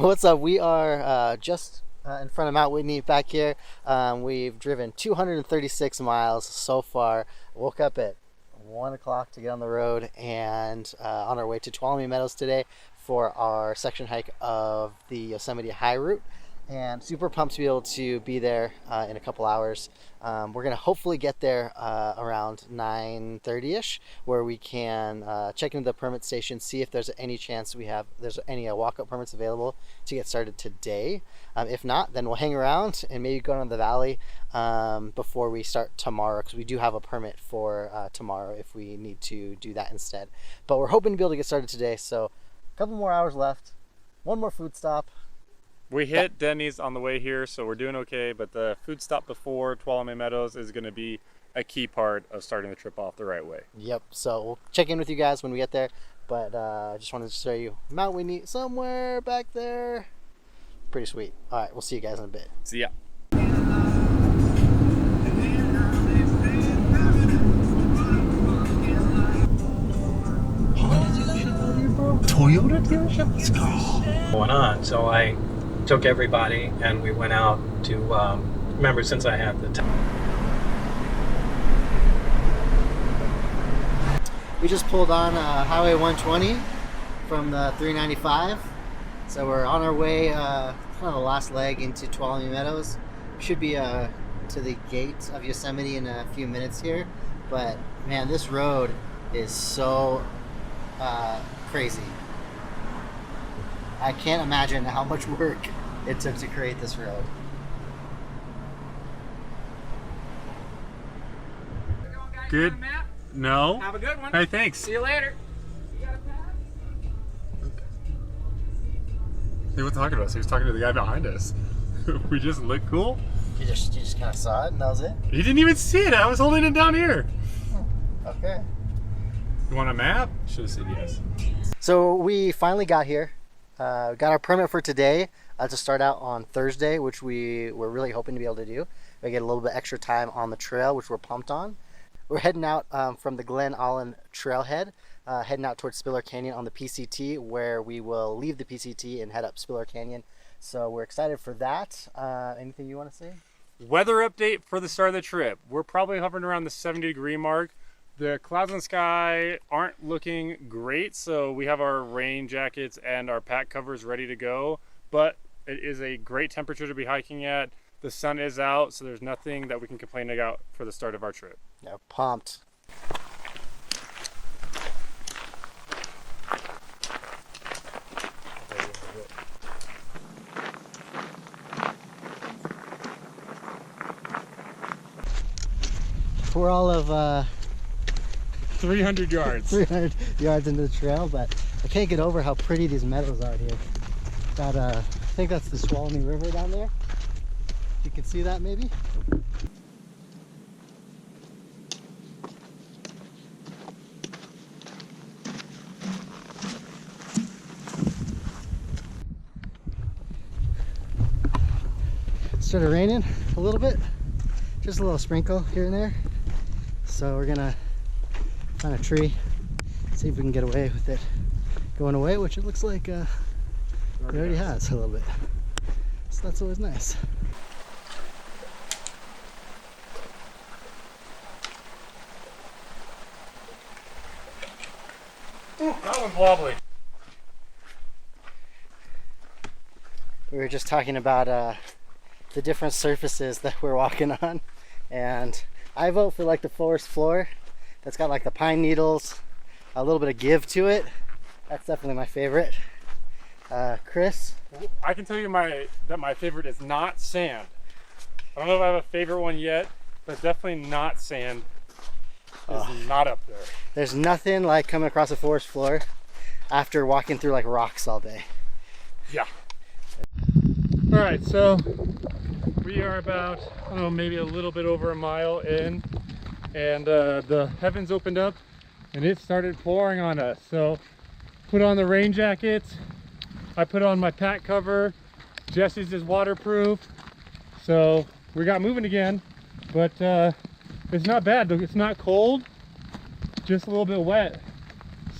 What's up? We are just in front of Mount Whitney back here. We've driven 236 miles so far. Woke up at 1 o'clock to get on the road and on our way to Tuolumne Meadows today for our section hike of the Yosemite High Route. And super pumped to be able to be there in a couple hours. We're gonna hopefully get there around 9:30ish, where we can check into the permit station, see if there's any chance there's any walk-up permits available to get started today. If not, then we'll hang around and maybe go down the valley before we start tomorrow, because we do have a permit for tomorrow if we need to do that instead. But we're hoping to be able to get started today, so a couple more hours left, one more food stop. We hit Denny's on the way here, so we're doing okay, but the food stop before Tuolumne Meadows is going to be a key part of starting the trip off the right way. Yep, so we'll check in with you guys when we get there, but I just wanted to show you Mount Whitney somewhere back there. Pretty sweet. All right, we'll see you guys in a bit. See ya. Toyota dealership? Let's go. Going on, so I took everybody and we went out to remember, since I had the time. We just pulled on Highway 120 from the 395, so we're on our way kind of the last leg into Tuolumne Meadows. We should be to the gate of Yosemite in a few minutes here, but man, this road is so crazy. I can't imagine how much work it took to create this road. Good. No. Have a good one. Hey, thanks. See you later. He wasn't talking to us. He was talking to the guy behind us. We just look cool. You just kind of saw it and that was it? He didn't even see it. I was holding it down here. Okay. You want a map? Should have said yes. So we finally got here. Got our permit for today to start out on Thursday, which we were really hoping to be able to do. We get a little bit extra time on the trail, which we're pumped on. We're heading out from the Glen Allen trailhead, heading out towards Spiller Canyon on the PCT, where we will leave the PCT and head up Spiller Canyon. So we're excited for that. Anything you want to say? Weather update for the start of the trip. We're probably hovering around the 70-degree mark. The clouds in the sky aren't looking great, so we have our rain jackets and our pack covers ready to go, but it is a great temperature to be hiking at. The sun is out, so there's nothing that we can complain about for the start of our trip. Yeah, pumped. We're all of 300 yards. 300 yards into the trail, but I can't get over how pretty these meadows are here. Got I think that's the Tuolumne River down there. You can see that maybe. It started raining a little bit, just a little sprinkle here and there. So we're gonna find a tree, see if we can get away with it going away, which it looks like it already has a little bit. So that's always nice. Ooh, that one's wobbly. We were just talking about the different surfaces that we're walking on, and I vote for like the forest floor. That's got like the pine needles, a little bit of give to it. That's definitely my favorite. Chris? I can tell you that my favorite is not sand. I don't know if I have a favorite one yet, but definitely not sand is not up there. There's nothing like coming across a forest floor after walking through like rocks all day. Yeah. All right, so we are about, I don't know, maybe a little bit over a mile in, and the heavens opened up and it started pouring on us. So put on the rain jackets, I put on my pack cover, Jesse's is waterproof, so we got moving again, but it's not bad. It's not cold, just a little bit wet.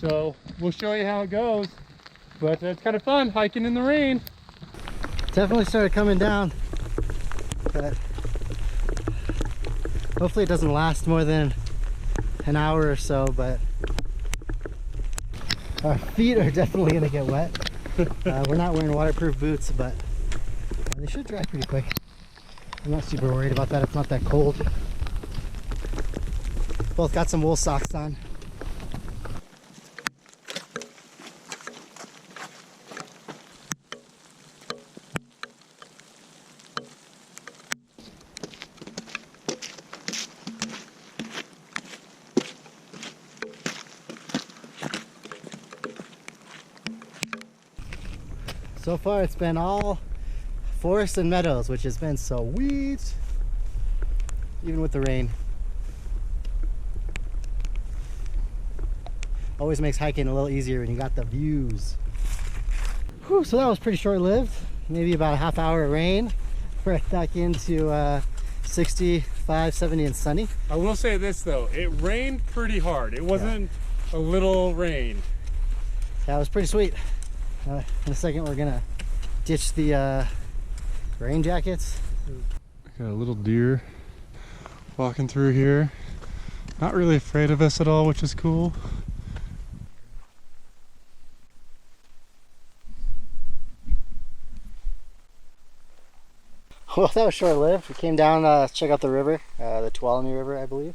So we'll show you how it goes, but it's kind of fun hiking in the rain. Definitely started coming down, but hopefully it doesn't last more than an hour or so, but our feet are definitely gonna get wet. We're not wearing waterproof boots, but they should dry pretty quick. I'm not super worried about that. It's not that cold. Both got some wool socks on. So far it's been all forests and meadows, which has been sweet, even with the rain. Always makes hiking a little easier when you got the views. Whew, so that was pretty short-lived. Maybe about a half hour of rain. Right back into 65, 70 and sunny. I will say this though, it rained pretty hard. It wasn't a little rain. That was pretty sweet. In a second we're gonna ditch the rain jackets. Got a little deer walking through here. Not really afraid of us at all, which is cool. Well, that was short-lived. We came down to check out the river, the Tuolumne River, I believe,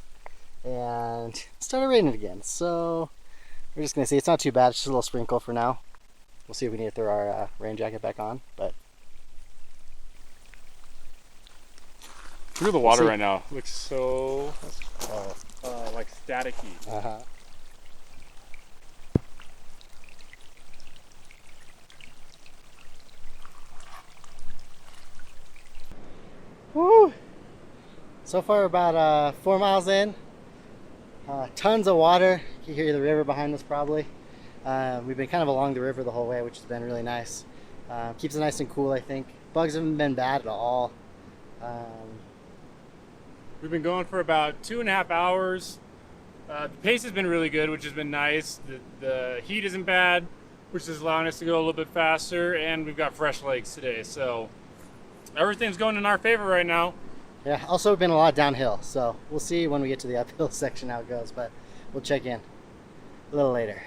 and it started raining again. So we're just gonna see. It's not too bad. It's just a little sprinkle for now. We'll see if we need to throw our rain jacket back on. But Look at the water right now. It looks so like staticky. uh-huh. Woo! So far about 4 miles in. Tons of water. You can hear the river behind us probably. We've been kind of along the river the whole way, which has been really nice. Keeps it nice and cool, I think. Bugs haven't been bad at all. We've been going for about 2.5 hours. The pace has been really good, which has been nice. The heat isn't bad, which is allowing us to go a little bit faster, and we've got fresh lakes today, so everything's going in our favor right now. Yeah, also been a lot downhill, so we'll see when we get to the uphill section how it goes, but we'll check in a little later.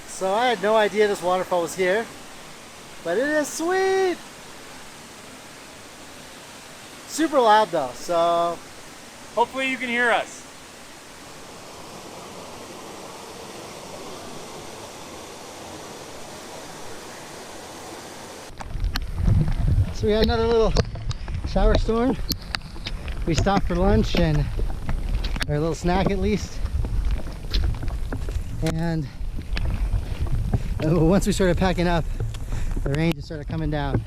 So I had no idea this waterfall was here, but it is sweet! Super loud though, so Hopefully you can hear us. So we had another little shower storm. We stopped for lunch and or a little snack at least. And once we started packing up, the rain just started coming down.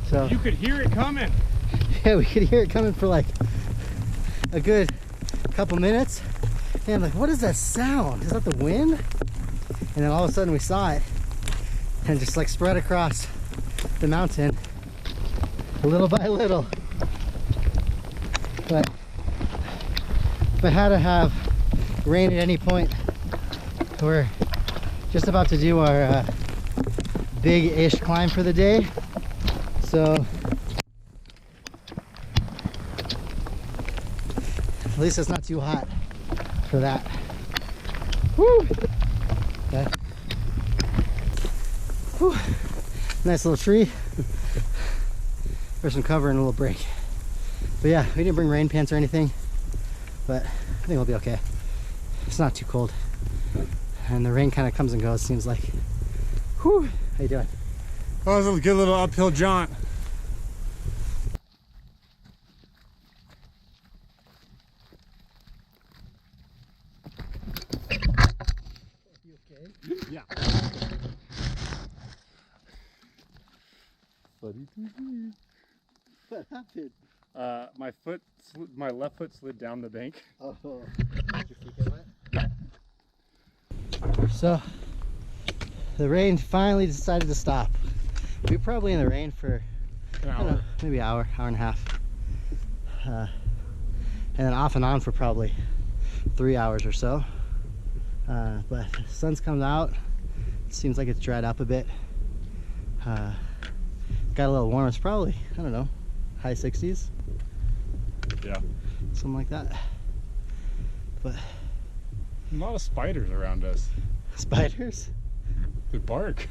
So You could hear it coming. yeah, we could hear it coming for like a good couple minutes. And I'm like, what is that sound? Is that the wind? And then all of a sudden we saw it and just like spread across the mountain little by little. But if I had to have rain at any point, we're just about to do our big-ish climb for the day. So at least it's not too hot for that. Woo! Okay. Whew. Nice little tree for some cover and a little break. But yeah, we didn't bring rain pants or anything, but I think we'll be okay. It's not too cold, and the rain kind of comes and goes, seems like. Whew. How you doing? Oh, it was a good little uphill jaunt. You okay? Yeah. What happened? My left foot slid down the bank. Oh, did your feet get wet? So the rain finally decided to stop. We were probably in the rain for An I don't know, hour. maybe an hour, hour and a half. and then off and on for probably 3 hours or so. But the sun's coming out. It seems like it's dried up a bit. Got a little warm. It's probably, I don't know, high 60s. Yeah. Something like that. But a lot of spiders around us. spiders? They bark.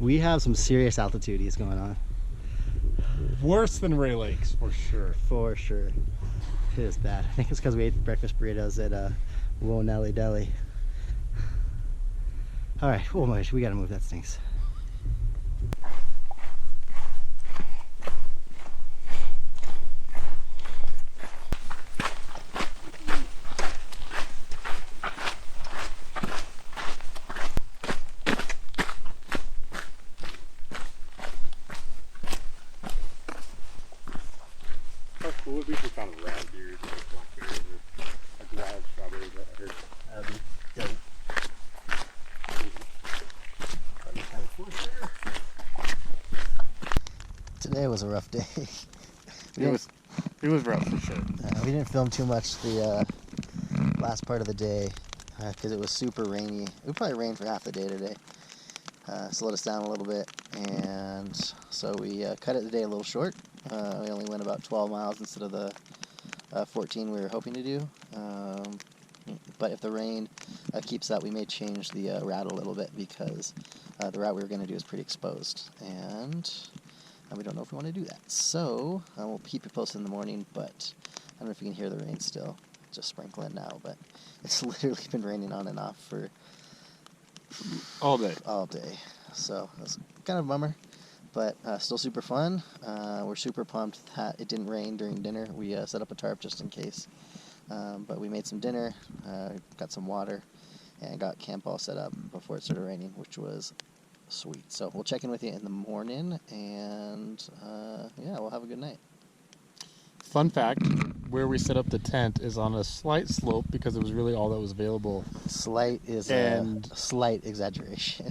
We have some serious altitudes going on. Worse than Ray Lakes, for sure. For sure. It is bad. I think it's because we ate breakfast burritos at Whoa Nelly Deli. Alright, oh my gosh, we gotta move, that stinks. How cool would be if we found red beers or blackberries or like wild strawberries that I heard. That'd be good. Today was a rough day. It was rough for sure. We didn't film too much the last part of the day because it was super rainy. It probably rained for half the day today. Slowed us down a little bit, and so we cut it the day a little short. We only went about 12 miles instead of the 14 we were hoping to do. But if the rain keeps up, we may change the route a little bit because the route we were going to do is pretty exposed, and we don't know if we want to do that. So we'll keep you posted in the morning, but I don't know if you can hear the rain still. It's just sprinkling now, but it's literally been raining on and off for All day. all day. So it's kind of a bummer, but still super fun. We're super pumped that it didn't rain during dinner. We set up a tarp just in case. But we made some dinner, got some water, and got camp all set up before it started raining, which was sweet. So we'll check in with you in the morning, and yeah, we'll have a good night. Fun fact, where we set up the tent is on a slight slope because it was really all that was available. Slight is And- a slight exaggeration.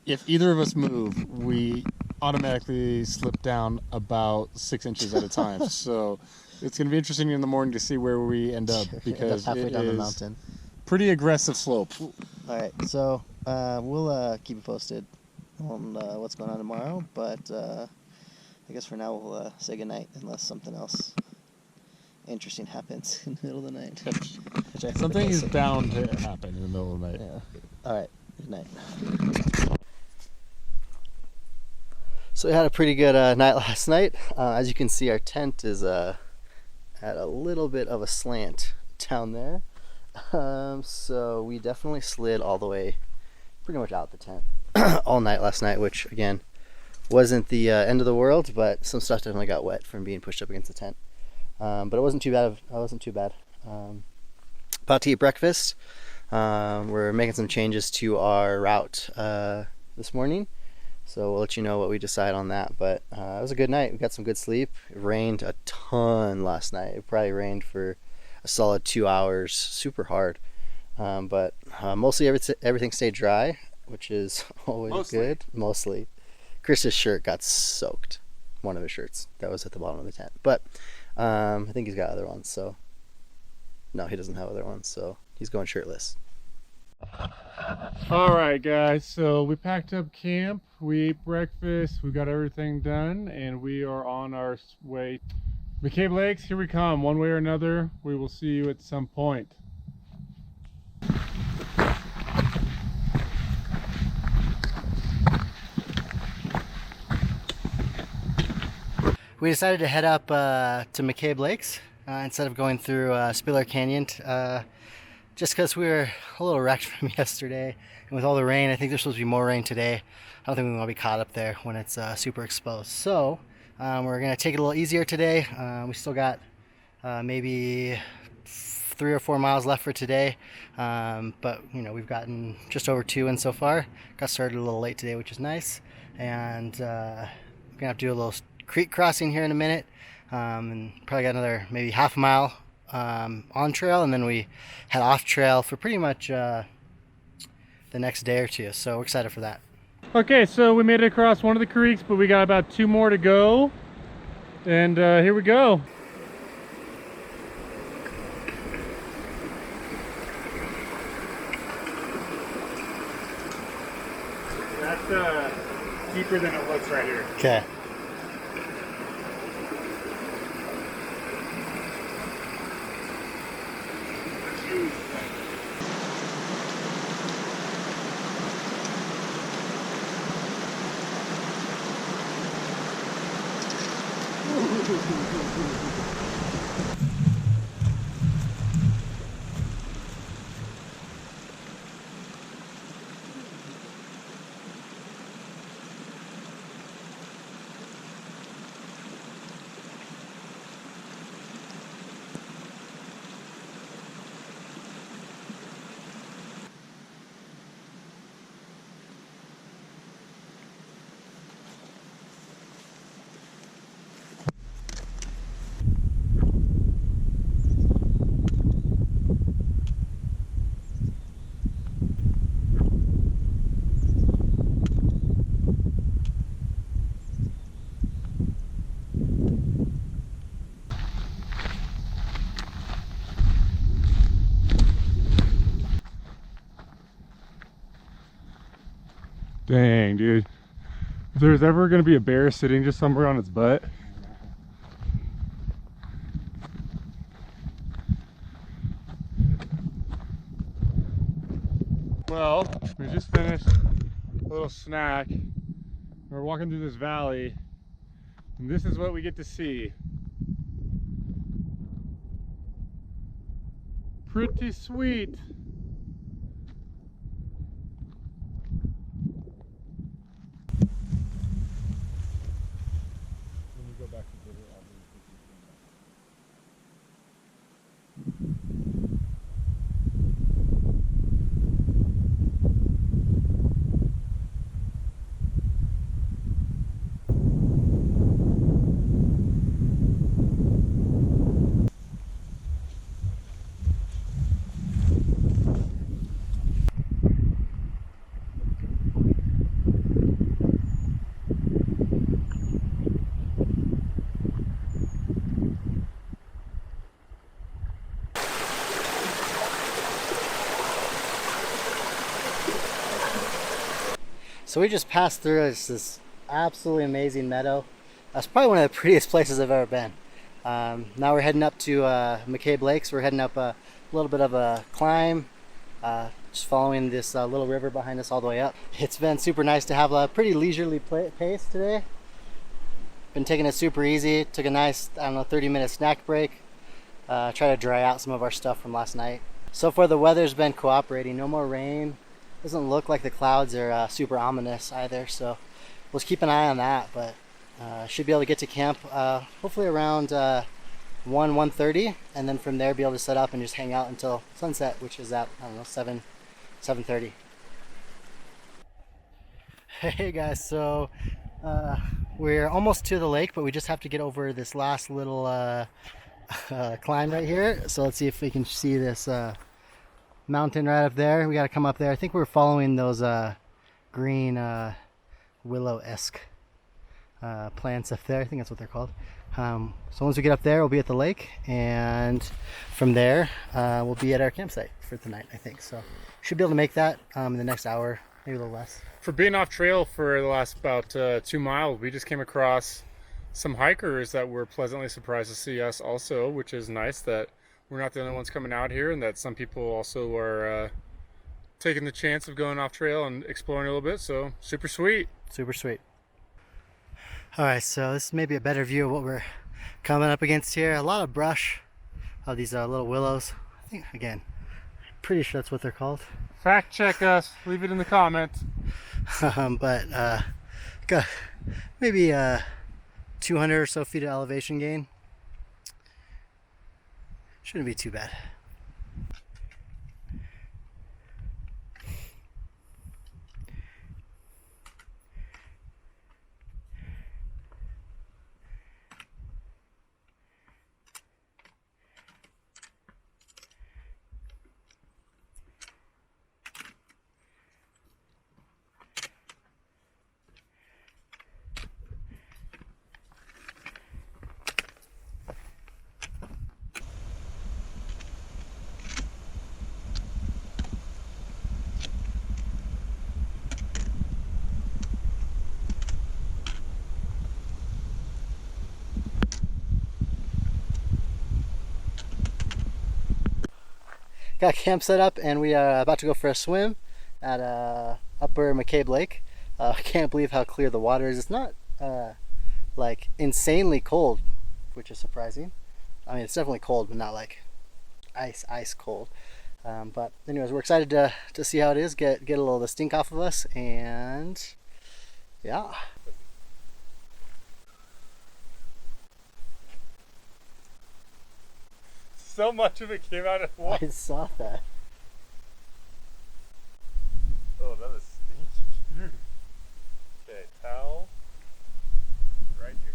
If either of us move, we automatically slip down about 6 inches at a time. So it's going to be interesting in the morning to see where we end up because halfway it down the is mountain. pretty aggressive slope. All right, so we'll keep you posted on what's going on tomorrow, but I guess for now we'll say goodnight unless something else interesting happens in the middle of the night. Which I think Something is so. bound to happen in the middle of the night. Yeah. All right, good night. So we had a pretty good night last night. As you can see, our tent is at a little bit of a slant down there. So we definitely slid all the way pretty much out the tent all night last night, which again wasn't the end of the world, but some stuff definitely got wet from being pushed up against the tent. But it wasn't too bad. About to eat breakfast. We're making some changes to our route this morning, so we'll let you know what we decide on that. But it was a good night. We got some good sleep. It rained a ton last night. It probably rained for a solid 2 hours, super hard. But mostly everything stayed dry, which is always good. Mostly. Chris's shirt got soaked. One of his shirts that was at the bottom of the tent. But I think he's got other ones, so no, he doesn't have other ones, so he's going shirtless. All right, guys, so we packed up camp, we ate breakfast, we got everything done, and we are on our way. McCabe Lakes, here we come. One way or another, we will see you at some point. We decided to head up to McCabe Lakes instead of going through Spiller Canyon, just because we were a little wrecked from yesterday. And with all the rain, I think there's supposed to be more rain today. I don't think we want to be caught up there when it's super exposed. So we're going to take it a little easier today. We still got maybe 3 or 4 miles left for today. But, you know, we've gotten just over 2 in so far. Got started a little late today, which is nice. And we're going to have to do a little creek crossing here in a minute, and probably got another maybe half a mile on trail, and then we head off trail for pretty much the next day or two. So we're excited for that. Okay, so we made it across one of the creeks, but we got about 2 more to go, and here we go. deeper than it looks right here. Okay. Dang, dude. If there's ever going to be a bear sitting just somewhere on its butt. Well, we just finished a little snack. We're walking through this valley, and this is what we get to see. Pretty sweet. So we just passed through this absolutely amazing meadow. That's probably one of the prettiest places I've ever been. Now we're heading up to McCabe Lakes. We're heading up a little bit of a climb, just following this little river behind us all the way up. It's been super nice to have a pretty leisurely pace today. Been taking it super easy. Took a nice, 30-minute snack break. Try to dry out some of our stuff from last night. So far the weather's been cooperating. No more rain. Doesn't look like the clouds are super ominous either, so we'll just keep an eye on that. But should be able to get to camp hopefully around 1:30, and then from there be able to set up and just hang out until sunset, which is at 7:30. Hey guys, so we're almost to the lake, but we just have to get over this last little climb right here. So let's see if we can see this mountain right up there. We got to come up there. I think we're following those green willow-esque plants up there. I think that's what they're called. So once we get up there, we'll be at the lake, and from there we'll be at our campsite for tonight, I think. So should be able to make that in the next hour, maybe a little less. For being off trail for the last about 2 miles, we just came across some hikers that were pleasantly surprised to see us also, which is nice that we're not the only ones coming out here, and that some people also are taking the chance of going off trail and exploring a little bit. So super sweet. Super sweet. All right, so this is maybe a better view of what we're coming up against here. A lot of brush of these little willows. I think, again, pretty sure that's what they're called. Fact check us. Leave it in the comments. But got maybe 200 or so feet of elevation gain. Shouldn't be too bad. got camp set up, and we are about to go for a swim at Upper McCabe Lake. I can't believe how clear the water is. It's not like insanely cold, which is surprising. I mean, it's definitely cold, but not like ice cold. But anyways, we're excited to see how it is, get a little of the stink off of us, and yeah. So much of it came out at once. I saw that. Oh, that is stinky. Okay, towel right here.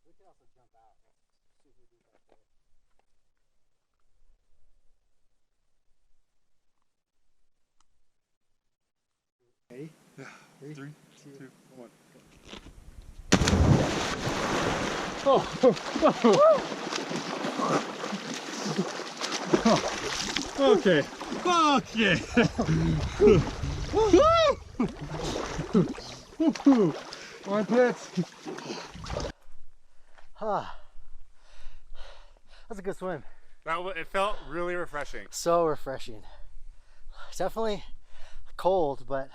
We can also jump out. It's super deep up there. Ready? Yeah. 3, 2, 1. Okay. Armpits. That's a good swim. It felt really refreshing. So refreshing. Definitely cold, but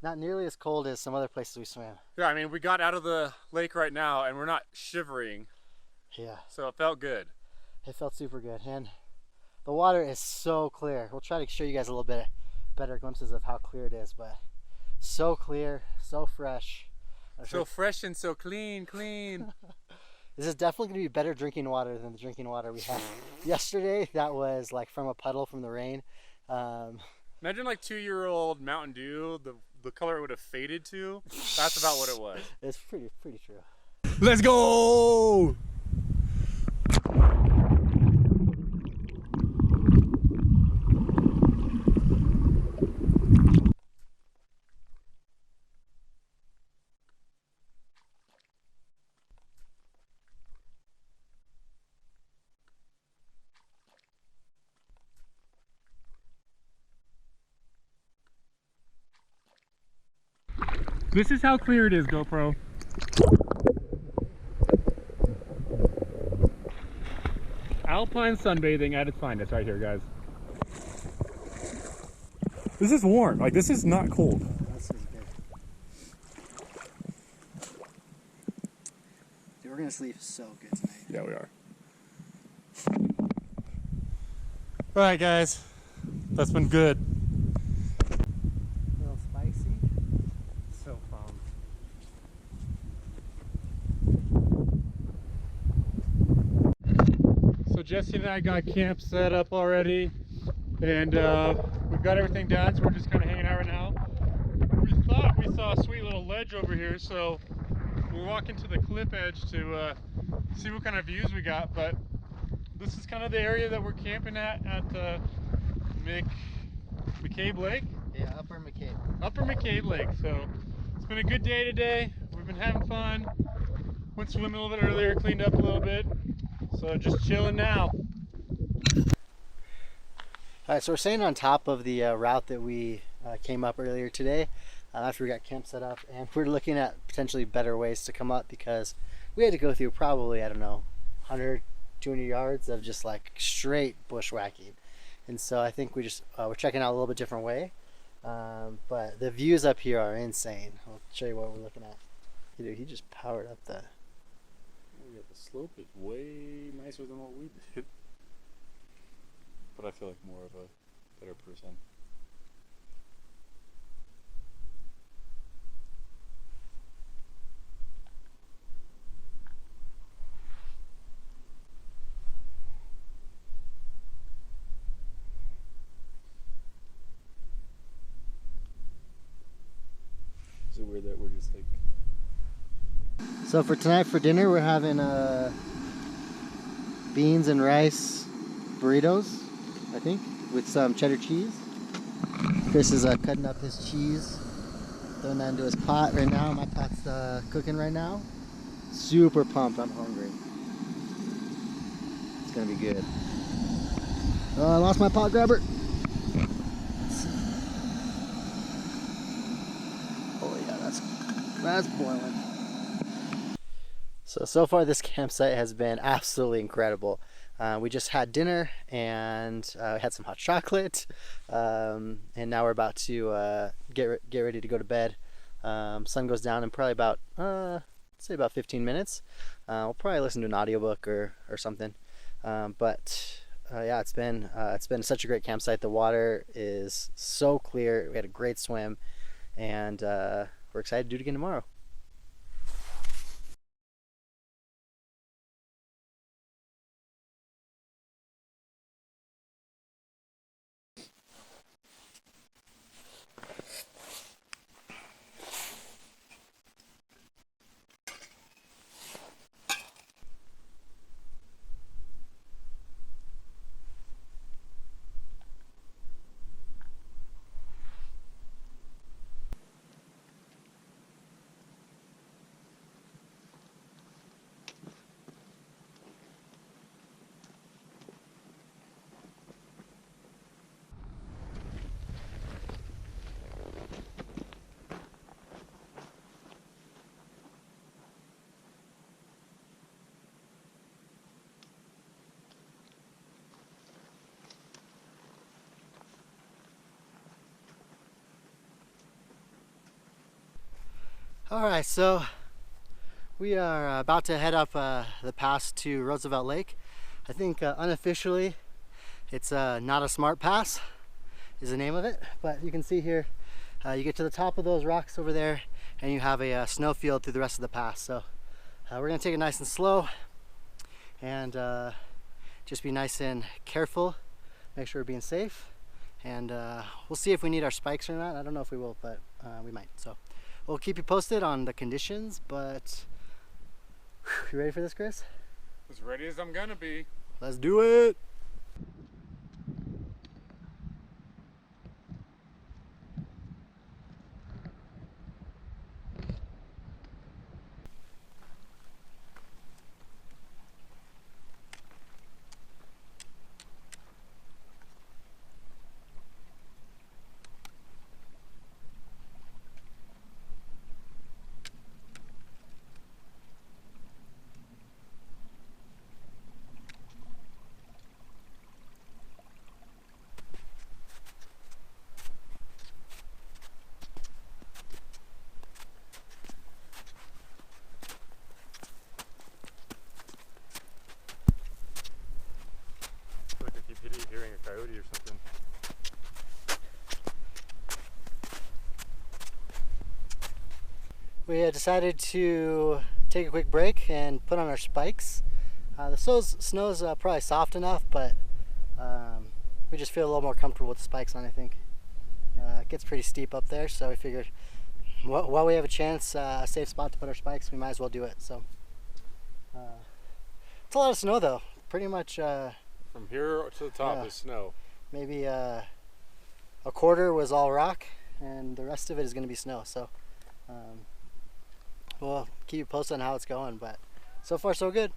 not nearly as cold as some other places we swam. Yeah, I mean, we got out of the lake right now and we're not shivering. Yeah. So it felt good. It felt super good, and the water is so clear. We'll try to show you guys a little bit better glimpses of how clear it is, but so clear, so fresh. So fresh and so clean. This is definitely going to be better drinking water than the drinking water we had yesterday. That was like from a puddle from the rain. Imagine like 2-year-old Mountain Dew, the color it would have faded to. That's about what it was. It's pretty true. Let's go! This is how clear it is, GoPro. Alpine sunbathing at its finest right here, guys. This is warm. Like, this is not cold. This is good. Dude, we're going to sleep so good tonight. Yeah, we are. All right, guys. That's been good. A little spicy. So fun. So Jesse and I got camp set up already, and we've got everything done, so we're just kind of hanging out right now. We thought we saw a sweet little ledge over here, so we're walking to the cliff edge to see what kind of views we got, but this is kind of the area that we're camping at McCabe Lake? Yeah, Upper McCabe. Upper McCabe Lake. So it's been a good day today. We've been having fun. Went swimming a little bit earlier, cleaned up a little bit. So just chilling now. Alright, so we're staying on top of the route that we came up earlier today after we got camp set up, and we're looking at potentially better ways to come up because we had to go through probably, I don't know, 100, 200 yards of just like straight bushwhacking. And so I think we're checking out a little bit different way. But the views up here are insane. I'll show you what we're looking at. Dude, he just powered up the... Yeah, the slope is way nicer than what we did. But I feel like more of a better person. Is it weird that we're just like... So for tonight for dinner we're having beans and rice burritos, I think, with some cheddar cheese. Chris is cutting up his cheese, throwing that into his pot right now. My pot's cooking right now. Super pumped, I'm hungry. It's gonna be good. Oh, I lost my pot grabber. Oh yeah, that's boiling. So far this campsite has been absolutely incredible. We just had dinner and had some hot chocolate, and now we're about to get ready to go to bed. Sun goes down in probably about say about 15 minutes. We'll probably listen to an audiobook or something. Yeah, it's been such a great campsite. The water is so clear. We had a great swim, and we're excited to do it again tomorrow. All right, so we are about to head up the pass to Roosevelt Lake. I think unofficially it's not a smart pass is the name of it, but you can see here you get to the top of those rocks over there and you have a snow field through the rest of the pass. So we're gonna take it nice and slow and just be nice and careful, make sure we're being safe, and we'll see if we need our spikes or not. I don't know if we will, but we might. So we'll keep you posted on the conditions, but you ready for this, Chris? As ready as I'm gonna be. Let's do it! Hearing a coyote or something. We decided to take a quick break and put on our spikes. The snow's probably soft enough, but we just feel a little more comfortable with the spikes on, I think. It gets pretty steep up there, so we figured while we have a chance, a safe spot to put our spikes, we might as well do it. So it's a lot of snow though, pretty much. From here to the top is snow. Maybe a quarter was all rock, and the rest of it is going to be snow. So we'll keep you posted on how it's going, but so far so good.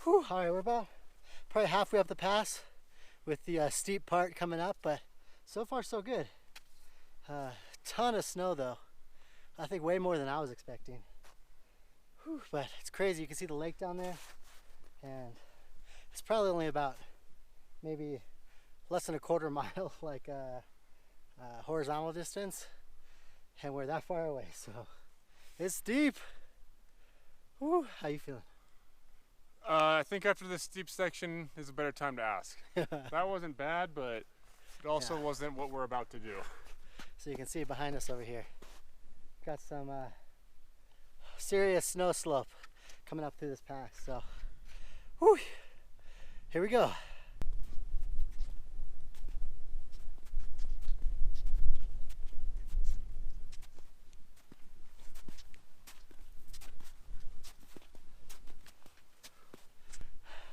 Whew, all right, we're about probably halfway up the pass with the steep part coming up, but so far so good. Ton of snow though. I think way more than I was expecting. Whew, but it's crazy. You can see the lake down there, and it's probably only about maybe less than a quarter mile, like horizontal distance, and we're that far away. So it's steep. Whew, how you feeling? I think after this steep section is a better time to ask. That wasn't bad, but it also wasn't what we're about to do. So you can see behind us over here, got some serious snow slope coming up through this pass. So, whew, here we go.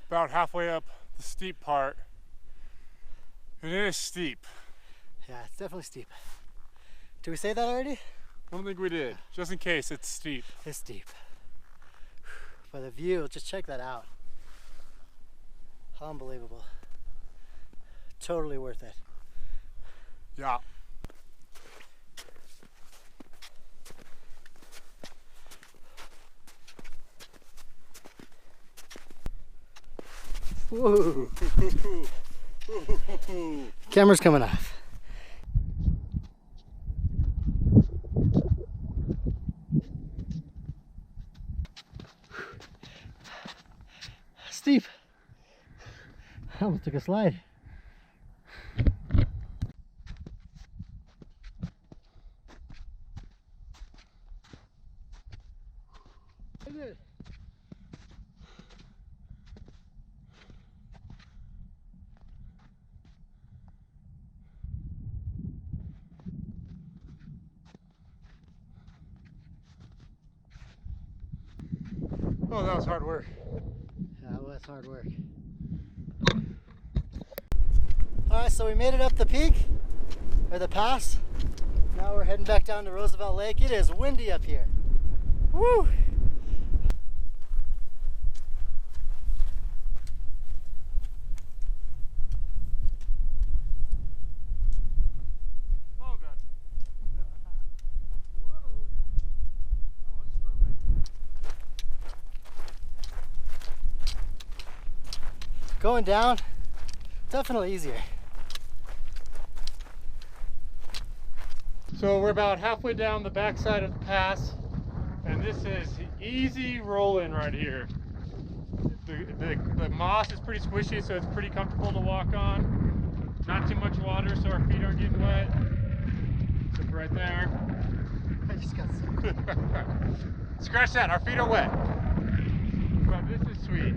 About halfway up the steep part, and it is steep. Yeah, it's definitely steep. Did we say that already? I don't think we did. Just in case, it's steep. It's steep. But the view, just check that out. Unbelievable. Totally worth it. Yeah. Whoa. Camera's coming off. Steep. I almost took a slide. Oh, that was hard work. That was hard work. Alright, so we made it up the peak, or the pass. Now we're heading back down to Roosevelt Lake. It is windy up here. Woo! Oh, God. Going down, definitely easier. So we're about halfway down the backside of the pass, and this is easy rolling right here. The moss is pretty squishy, so it's pretty comfortable to walk on. Not too much water, so our feet aren't getting wet. Except right there. I just got sick. Scratch that, our feet are wet. But this is sweet.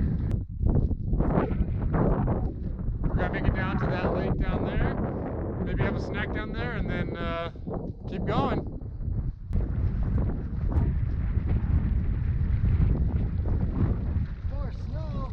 We're gonna make it down to that lake down there. Maybe have a snack down there and then keep going. More snow.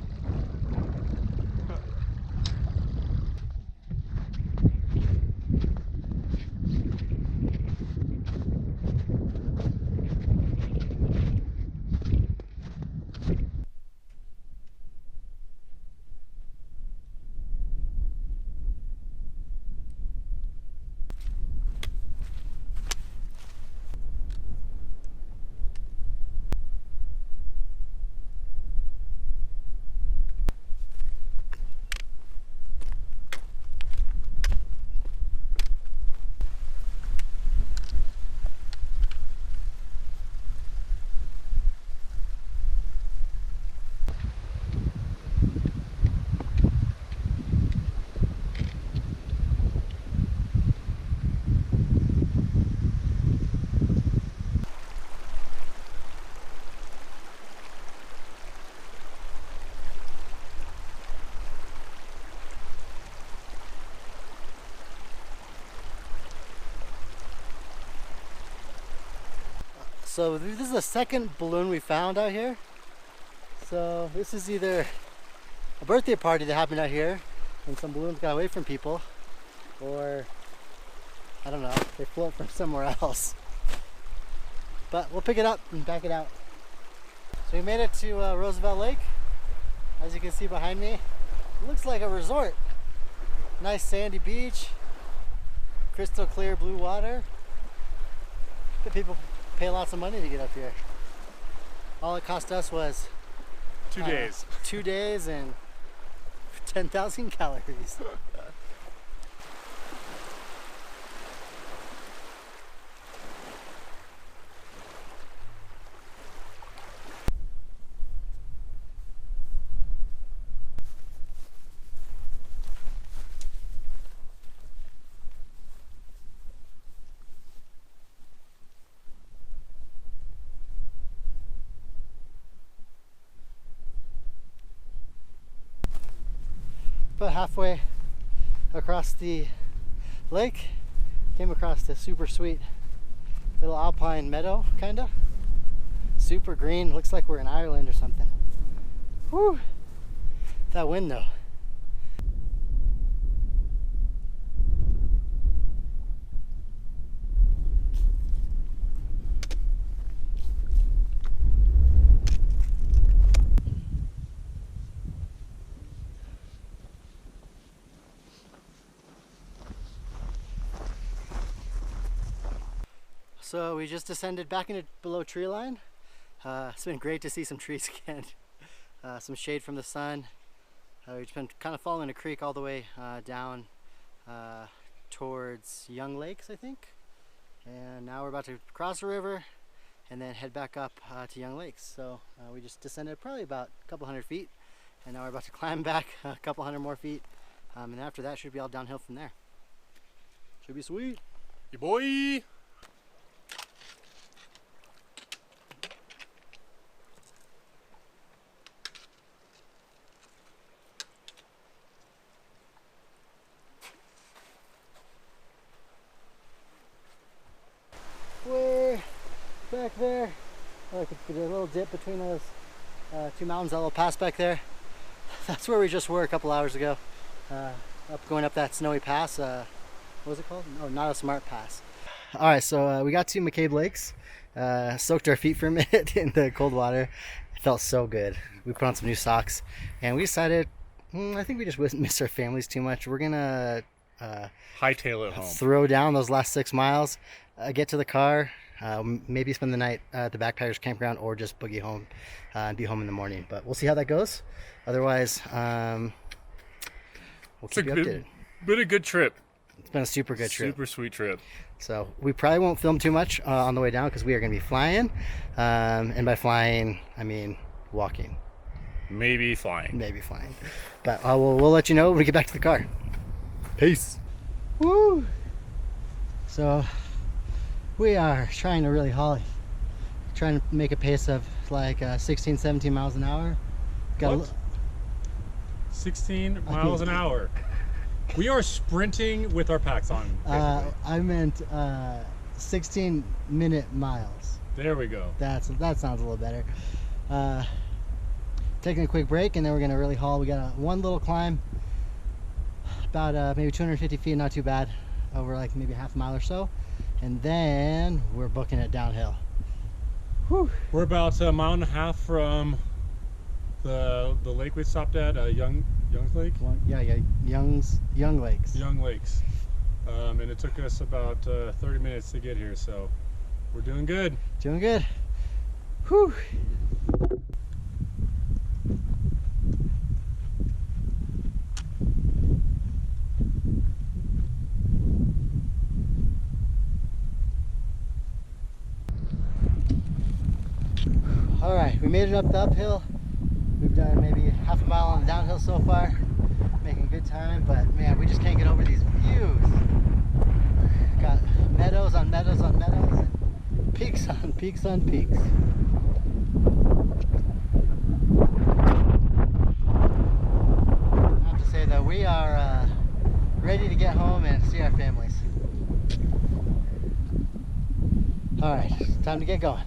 So this is the second balloon we found out here. So this is either a birthday party that happened out here and some balloons got away from people, or I don't know, they float from somewhere else. But we'll pick it up and back it out. So we made it to Roosevelt Lake. As you can see behind me, it looks like a resort. Nice sandy beach, crystal clear blue water. The people pay lots of money to get up here. All it cost us was 2 days. 2 days and 10,000 calories. About halfway across the lake, came across this super sweet little Alpine Meadow, kinda. Super green, looks like we're in Ireland or something. Whew! That wind though. So we just descended back into below tree line. It's been great to see some trees again. Some shade from the sun. We've been kind of following a creek all the way down towards Young Lakes, I think. And now we're about to cross the river and then head back up to Young Lakes. So we just descended probably about a couple hundred feet, and now we're about to climb back a couple hundred more feet. And after that, should be all downhill from there. Should be sweet. Yeah, boy! Way back there, like a little dip between those two mountains, that little pass back there. That's where we just were a couple hours ago. Going up that snowy pass. What was it called? No, not a smart pass. All right, so we got to McCabe Lakes. Soaked our feet for a minute in the cold water. It felt so good. We put on some new socks, and we decided, I think we just miss our families too much. We're gonna Hightail it home. throw down those last 6 miles, get to the car, maybe spend the night at the Backpackers campground, or just boogie home and be home in the morning. But we'll see how that goes. Otherwise, we'll keep you updated. Been a good trip. It's been a super good trip. Super sweet trip. So we probably won't film too much on the way down because we are going to be flying. And by flying, I mean walking. Maybe flying. Maybe flying. But we'll let you know when we get back to the car. Peace. Woo! So we are trying to really haul it. Trying to make a pace of like 16, 17 miles an hour. What? 16 miles an hour. We are sprinting with our packs on. I meant 16-minute miles. There we go. That sounds a little better. Taking a quick break, and then we're gonna really haul. We got one little climb, about maybe 250 feet, not too bad, over like maybe half a mile or so, and then we're booking it downhill. Whew. We're about a mile and a half from the lake we stopped at, Young's Lake. Young Lakes. Young Lakes. And it took us about 30 minutes to get here, so we're doing good. Doing good. Whew. All right, we made it up the uphill. We've done maybe half a mile on the downhill so far, making good time, but man, we just can't get over these views. Got meadows on meadows on meadows, and peaks on peaks on peaks. I have to say that we are ready to get home and see our families. All right, time to get going.